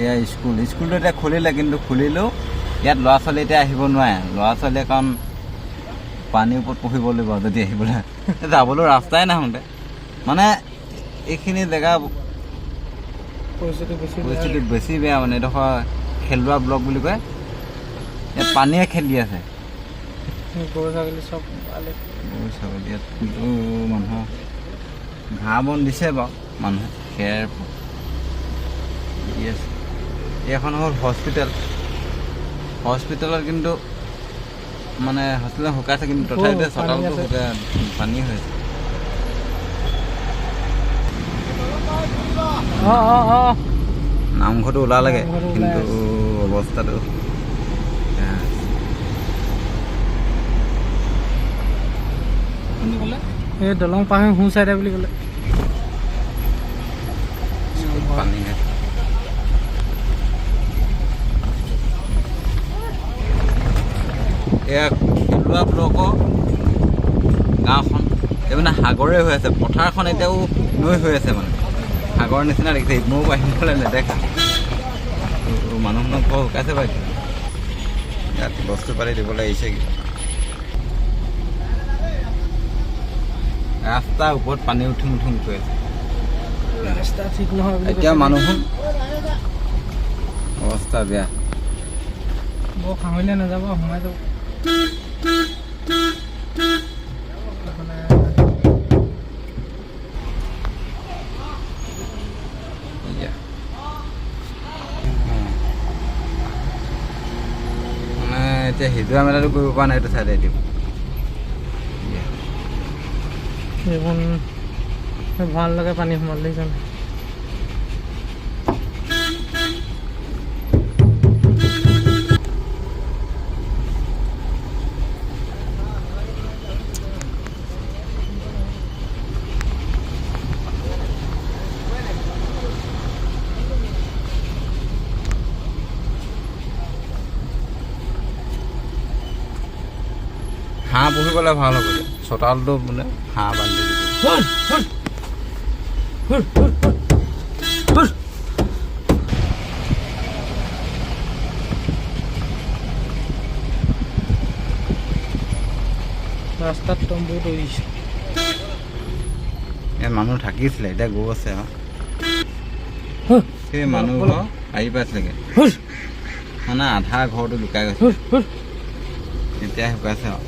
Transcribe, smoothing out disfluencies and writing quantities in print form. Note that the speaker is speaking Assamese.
এয়া স্কুলটো এতিয়া খুলিলে, কিন্তু খুলিলেও ইয়াত ল'ৰা ছোৱালী এতিয়া আহিব নোৱাৰে। ল'ৰা ছোৱালীয়ে কাৰণ পানীৰ ওপৰত পঢ়িব লাগিব যদি আহিবলৈ যাবলৈ ৰাস্তাই নাহোঁতে মানে এইখিনি জেগা পৰিস্থিতি বেছি বেয়া। মানে এডোখৰ খেলুৱা ব্লক বুলি কয়, ইয়াত পানীয়ে খেলি আছে। গৰু ছাগলী চব ইয়াত কিন্তু মানুহৰ ঘাঁহ বন দিছে বাৰু, মানুহে খেৰ দি আছে। এইখন হ'ল হস্পিটেলত কিন্তু মানে হস্পিটেলত শুকাইছে, কিন্তু তথাপিতো চোতালটো শুকাই পানী হৈছে। নামঘৰটো ওলালেগে, কিন্তু অৱস্থাটো এই দলং পাৰ হৈ সোঁ চাইডে বুলি ক'লে পানী। এয়া খেলুৱা ব্লকৰ গাঁওখন এই মানে সাগৰে হৈ আছে। পথাৰখন এতিয়াও নৈ হৈ আছে, মানে সাগৰৰ নিচিনা দেখিছে। ময়ো বাহিৰলৈ নেদেখা মানুহখনক বৰ শুকাইছে পাইছে। ইয়াত বস্তু পাতি দিবলৈ আহিছে। ৰাস্তাৰ ওপৰত পানী উঠুং গৈ আছে। ৰাস্তা ঠিক নহয় এতিয়া মানুহৰ অৱস্থা বেয়া। বৰ খাহলীয়া নাযাব, সোমাই যাব। মানে এতিয়া সিজোৱা মেলাটো কৰিব পৰা নাই। এইটো চাইডে দিম এইখন ভাল লাগে পানী সোমালে সেইকাৰণে। হাঁহ পুহিবলৈ ভাল হ'ব। চোতালটো মানে হাঁহ বান্ধি দিব। ৰাস্তাত তম্বু তৰিছে। ইয়াত মানুহ থাকিছিলে, এতিয়া গৰু আছে আৰু সেই মানুহ ঘৰ আহি পাইছেগে, মানে আধা ঘৰটো লুকাই গৈছে। এতিয়া শুকাইছে আৰু